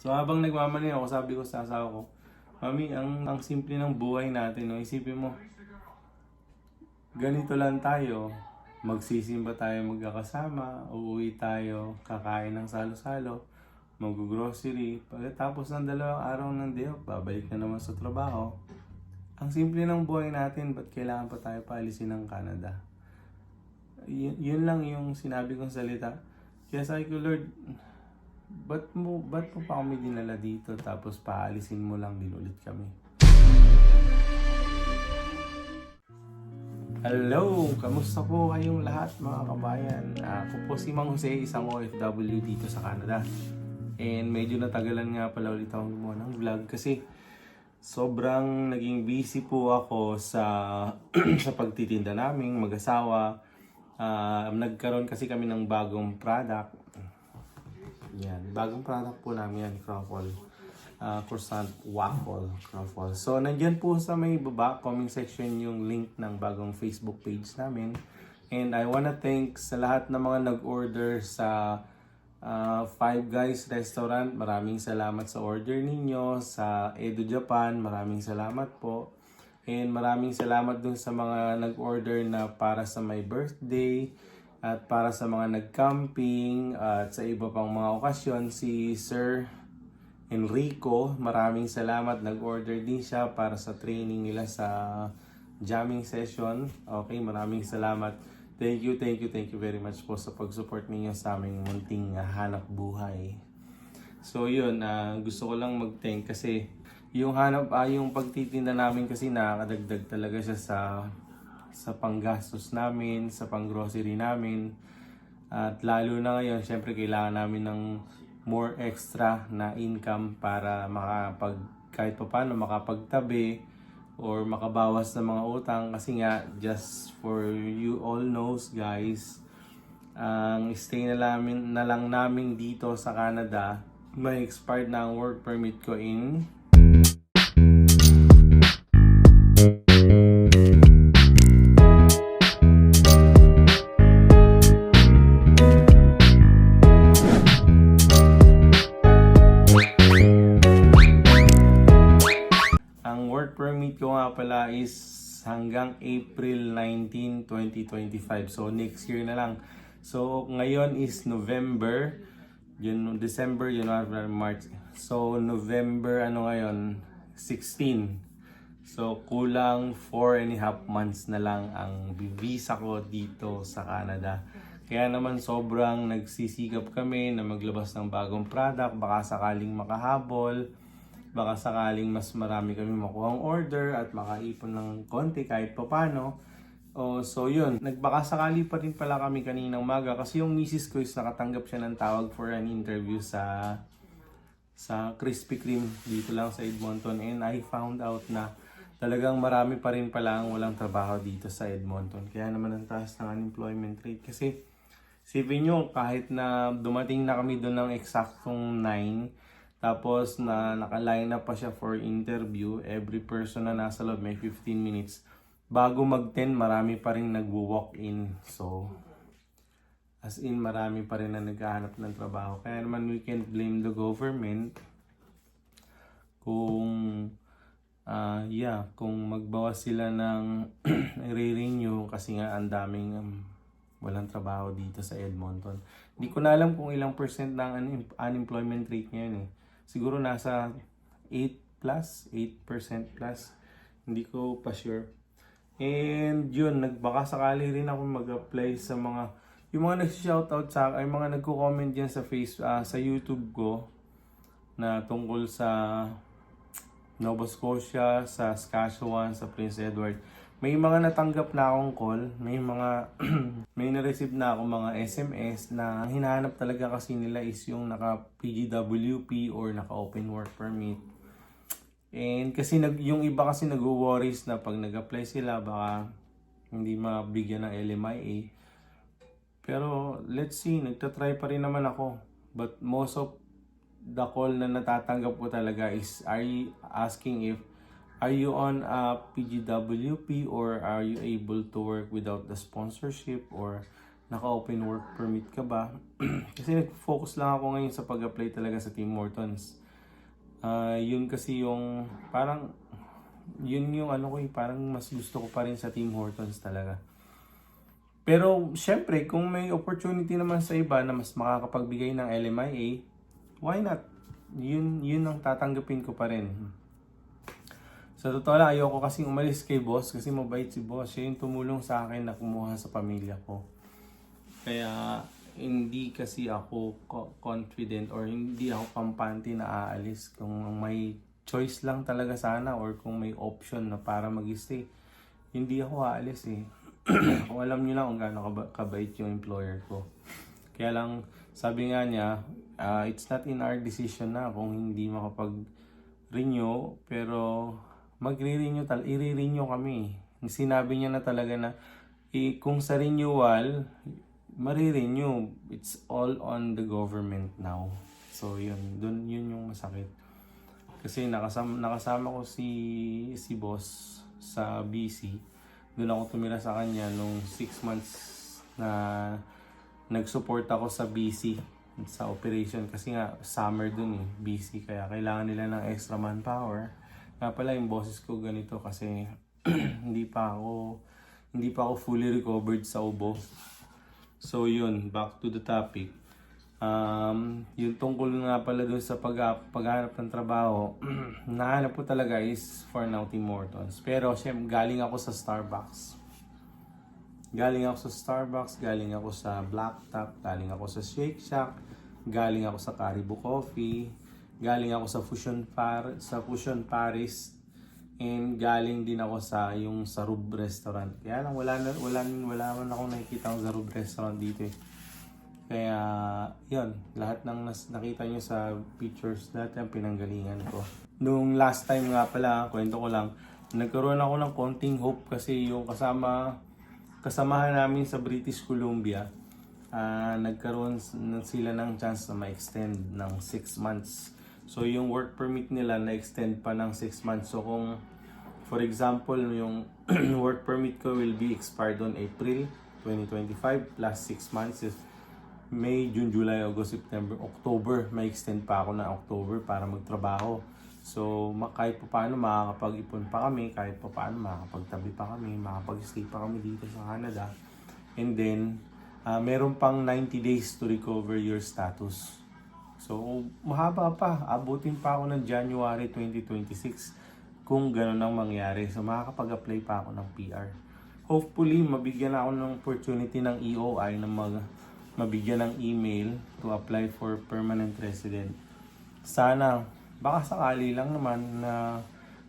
So habang nagmamani ako, sabi ko sa asawa ko, Mami, ang simple ng buhay natin, no? Isipin mo, ganito lang tayo. Magsisimba tayo magkakasama, uuwi tayo, kakain ng salo-salo, mag-grocery. Pagkatapos ng 2 araw ng day off, babalik na naman sa trabaho. Ang simple ng buhay natin, ba't kailangan pa tayo paalisin ng Canada? Yun lang yung sinabi kong salita. Kaya sabi ko, Lord, ba't mo pa kami dinala dito tapos paalisin mo lang din ulit kami? Hello! Kamusta po kayong lahat mga kabayan? Ako po si Mang Jose, isang OFW dito sa Canada. And medyo natagalan nga pala ulit akong gumawa ng vlog kasi sobrang naging busy po ako sa sa pagtitinda naming mag-asawa. Nagkaroon kasi kami ng bagong product. Yan, bagong product po namin yan, Croffle. Croissant waffle, Croffle. So, nandyan po sa may baba, comment section yung link ng bagong Facebook page namin. And I wanna thank sa lahat ng mga nag-order sa Five Guys Restaurant. Maraming salamat sa order ninyo. Sa Edo Japan, maraming salamat po. And maraming salamat dun sa mga nag-order na para sa my birthday at para sa mga nag-camping at sa iba pang mga okasyon. Si Sir Enrico, maraming salamat. Nag-order din siya para sa training nila sa jamming session. Okay, maraming salamat. Thank you very much po sa pag-support ninyo sa aming munting hanap buhay. So yun, gusto ko lang mag-thank kasi yung yung pagtitinda namin kasi nakakadagdag talaga siya sa panggastos namin, sa pang-grocery namin. At lalo na ngayon, syempre kailangan namin ng more extra na income para kahit pa paano makapagtabi or makabawas ng mga utang. Kasi nga, just for you all knows guys, ang stay na lang namin dito sa Canada, may expired na ang work permit ko in ko nga pala is hanggang April 19, 2025. So next year na lang. So ngayon is November, December, January, March. So November ngayon 16. So kulang 4.5 months na lang ang visa ko dito sa Canada. Kaya naman sobrang nagsisikap kami na maglabas ng bagong product, baka sakaling makahabol. Baka sakaling mas marami kami makuhang order at makaipon ng konti kahit papano. So yun, nagbaka sakali pa rin pala kami kaninang maga kasi yung misis ko is nakatanggap siya ng tawag for an interview sa Krispy Kreme dito lang sa Edmonton. And I found out na talagang marami pa rin pala ang walang trabaho dito sa Edmonton. Kaya naman ang taas ng unemployment rate. Kasi sipin nyo, kahit na dumating na kami doon ng eksaktong 9, tapos naka-line up pa siya for interview. Every person na nasa loob may 15 minutes. Bago mag-10, marami pa rin nagwo-walk-in. So, as in, marami pa rin na naghahanap ng trabaho. Kaya naman we can't blame the government kung kung magbawas sila ng i-renew kasi nga ang daming walang trabaho dito sa Edmonton. Hindi ko na alam kung ilang percent ng unemployment rate ngayon eh. Siguro nasa 8% plus. Hindi ko pa sure. And yun, nagbaka sakali rin ako mag-apply sa yung mga nag-shoutout sa akin, ay mga nagko-comment diyan sa YouTube ko na tungkol sa Nova Scotia, sa Saskatchewan, sa Prince Edward. May mga natanggap na akong call, may na-receive na akong mga SMS na hinahanap talaga kasi nila is yung naka PGWP or naka open work permit. And kasi yung iba kasi nag-worries na pag nag-apply sila baka hindi mabigyan ng LMIA. Pero let's see, nagtatry pa rin naman ako. But most of the call na natatanggap ko talaga is asking if are you on a PGWP or are you able to work without the sponsorship or naka-open work permit ka ba? Kasi nag-focus lang ako ngayon sa pag-apply talaga sa Tim Hortons. Yun kasi yung parang yun yung ano ko parang mas gusto ko pa rin sa Tim Hortons talaga. Pero syempre kung may opportunity naman sa iba na mas makakapagbigay ng LMIA, why not? Yun ang tatanggapin ko pa rin. Sa totoo lang, ayoko kasing umalis kay boss kasi mabait si boss. Siya yung tumulong sa akin na kumuha sa pamilya ko. Kaya hindi kasi ako confident or hindi ako kampante na aalis. Kung may choice lang talaga sana or kung may option na para mag-stay, hindi ako aalis eh. Kung alam niyo lang kung gaano kabait yung employer ko. Kaya lang, sabi nga niya, it's not in our decision na kung hindi makapag-renew, pero i-renew kami. Sinabi niya na talaga na kung sa renewal, marirenew. It's all on the government now. So yun yung masakit. Kasi nakasama ko si boss sa BC. Doon ako tumira sa kanya nung 6 months na nag-support ako sa BC sa operation kasi nga summer dun eh, BC, kaya kailangan nila ng extra manpower. Nga pala yung boses ko ganito kasi hindi pa ako fully recovered sa ubo. So yun, back to the topic. Yung tungkol nga pala dun sa paghanap ng trabaho, nahanap ko talaga is for now Tim Hortons. Pero syempre, galing ako sa Starbucks, galing ako sa Black Top, galing ako sa Shake Shack, galing ako sa Caribou Coffee, galing ako sa Fusion Paris, and galing din ako sa Rub Restaurant. Kaya lang wala man akong nakikita sa Rub Restaurant dito eh. Kaya, yun, lahat ng nakita nyo sa pictures natin, pinanggalingan ko. Nung last time nga pala, kwento ko lang, nagkaroon ako ng konting hope kasi yung kasamahan namin sa British Columbia, nagkaroon sila ng chance na ma-extend ng 6 months. So, yung work permit nila na-extend pa ng 6 months. So, kung, for example, yung work permit ko will be expired on April 2025 plus 6 months is May, June, July, August, September, October. May extend pa ako na October para magtrabaho. So, kahit pa paano makakapag-ipon pa kami, kahit pa paano makakapagtabi pa kami, makakapag-stay pa kami dito sa Canada. And then, meron pang 90 days to recover your status. So, mahaba pa. Abutin pa ako ng January 2026 kung gano'n ang mangyari. So, makakapag-apply pa ako ng PR. Hopefully, mabigyan ako ng opportunity ng EOI na mabigyan ng email to apply for permanent resident. Sana, baka sakali lang naman na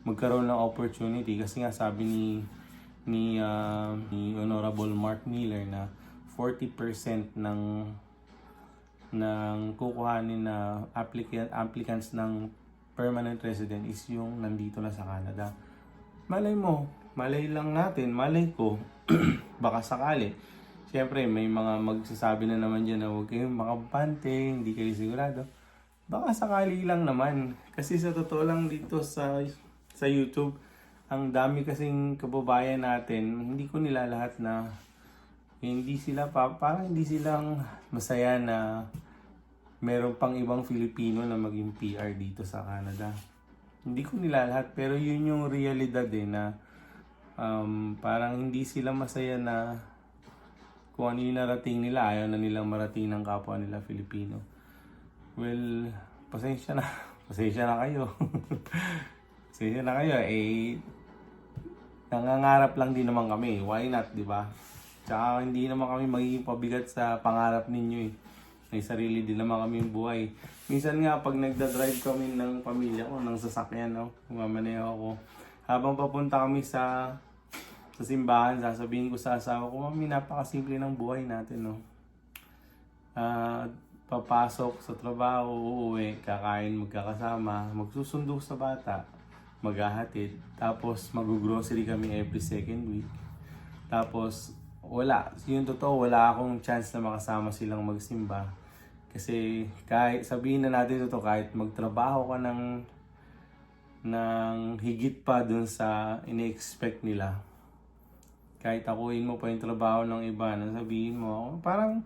magkaroon ng opportunity kasi nga sabi ni Honorable Mark Miller na 40% ng kukuhanin na applicants ng permanent resident is yung nandito na sa Canada. Malay lang natin, malay ko, baka sakali. Siyempre, may mga magsasabi na naman dyan na huwag kayong makampante, hindi kayo sigurado. Baka sakali lang naman. Kasi sa totoo lang dito sa YouTube, ang dami kasing kababayan natin, hindi ko nila lahat na parang hindi silang masaya na meron pang ibang Filipino na maging PR dito sa Canada. Hindi ko nila lahat, pero yun yung realidad eh na parang hindi sila masaya na kung ano yung narating nila, ayaw na nilang marating ng kapwa nila Filipino. Well, pasensya na kayo. Pasensya na kayo, nangangarap lang din naman kami. Why not, di ba? Tsaka hindi naman kami magiging pabigat sa pangarap ninyo eh. May sarili din naman kami buhay. Minsan nga, pag nagdadrive kami ng pamilya ko, ng sasakyan, mamaneho ako. Habang papunta kami sa simbahan, sasabihin ko sa asawa ko, Mami, napakasimple ng buhay natin, no? Papasok sa trabaho, uuwi, kakain, magkakasama, magsusundo sa bata, maghahatid, tapos mag-grocery kami every second week. Tapos, yung totoo, wala akong chance na makasama silang magsimba. Kasi, sabihin na natin ito, kahit magtrabaho ka ng higit pa dun sa ini-expect nila, kahit akuin mo pa yung trabaho ng iba, na sabihin mo, parang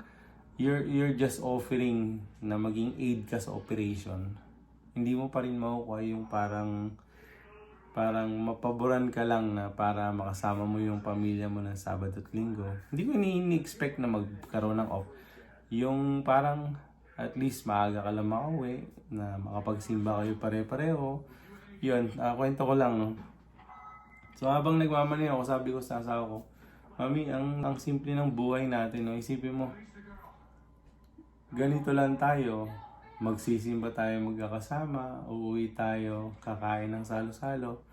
you're just offering na maging aid ka sa operation. hindi mo pa rin makukuha yung parang mapaboran ka lang na para makasama mo yung pamilya mo ng Sabado at Linggo. Hindi ko ini-expect na magkaroon ng off. Yung parang at least maaga ka lang makauwi, na makapagsimba kayo pare-pareho. Yun, kwento ko lang, no? So habang nagmamaneho ako, sabi ko sa asawa ko, Mami, ang simple ng buhay natin, no? Isipin mo, ganito lang tayo, magsisimba tayo magkakasama, uuwi tayo, kakain ng salo-salo,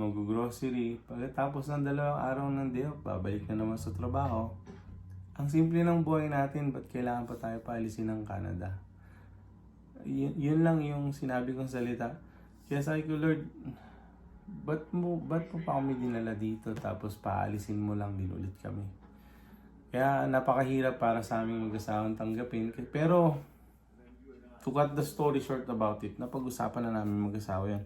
mag-grocery, pagkatapos ng 2 araw ng day off, babalik na naman sa trabaho. Ang simple ng buhay natin, ba't kailangan pa tayo paalisin ng Canada? Yun lang yung sinabi kong salita. Kaya sabi ko, Lord, ba't mo pa kami dinala dito tapos paalisin mo lang din ulit kami? Kaya napakahirap para sa aming mag-asawang tanggapin. Pero, to cut the story short about it, napag-usapan na namin mag-asawa yan.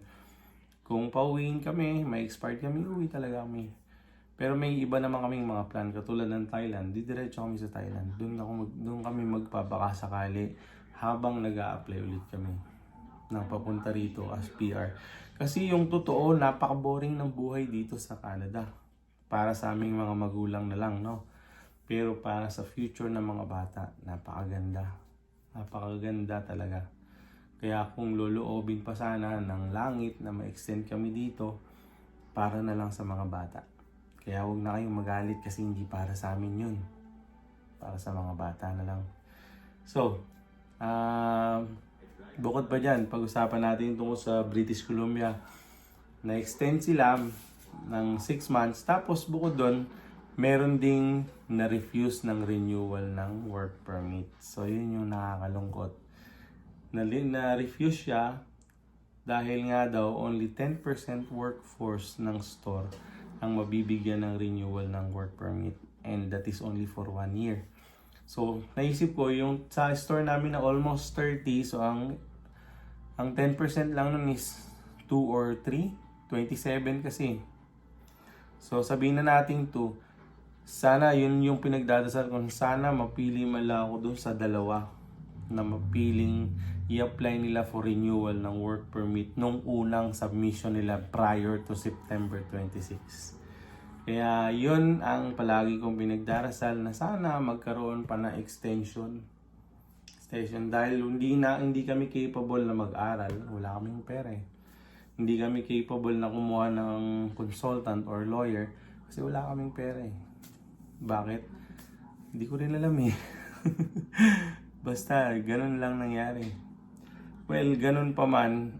Kung pauwiin kami, may expired kami, uwi talaga kami. Pero may iba naman kaming mga plan, katulad ng Thailand. Didiretso kami sa Thailand. Doon kami magpabaka sakali habang nag-a-apply ulit kami ng papunta rito as PR. Kasi yung totoo, napaka-boring ng buhay dito sa Canada. Para sa aming mga magulang na lang, no? Pero para sa future ng mga bata, napakaganda. Napakaganda talaga. Kaya kung loloobin pa sana ng langit na ma-extend kami dito, para na lang sa mga bata. Kaya huwag na kayong magalit kasi hindi para sa amin yun. Para sa mga bata na lang. So, bukod pa dyan, pag-usapan natin tungkol sa British Columbia. Na-extend sila ng 6 months. Tapos bukod doon, meron ding na-refuse ng renewal ng work permit. So, yun yung nakakalungkot. Na-refuse siya dahil nga daw only 10% workforce ng store ang mabibigyan ng renewal ng work permit. And that is only for 1 year. So, naisip ko, yung sa store namin na almost 30, so ang 10% lang nun is 2 or 3, 27 kasi. So, sabihin na natin 2. Sana yun yung pinagdadasal ko. Sana mapili man lang ako dun sa 2 na mapiling i-apply nila for renewal ng work permit nung unang submission nila prior to September 26. Kaya yun ang palagi kong pinagdarasal na sana magkaroon pa na extension dahil hindi kami capable na mag-aral, wala kaming pera eh. Hindi kami capable na kumuha ng consultant or lawyer kasi wala kaming pera eh. Bakit? Hindi ko rin alam eh. Basta ganun lang nangyari. Well, ganun pa man,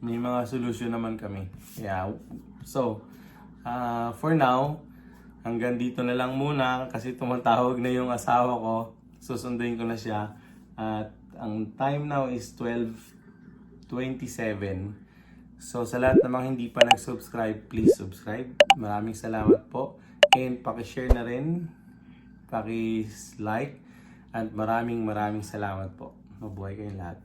may mga solusyon naman kami. Yeah. So, for now, hanggang dito na lang muna kasi tumatawag na yung asawa ko. Susunduin ko na siya. At ang time now is 12:27. So, sa lahat namang hindi pa nag-subscribe, please subscribe. Maraming salamat po. And paki-share na rin, paki-like. At maraming salamat po. Mabuhay kayong lahat.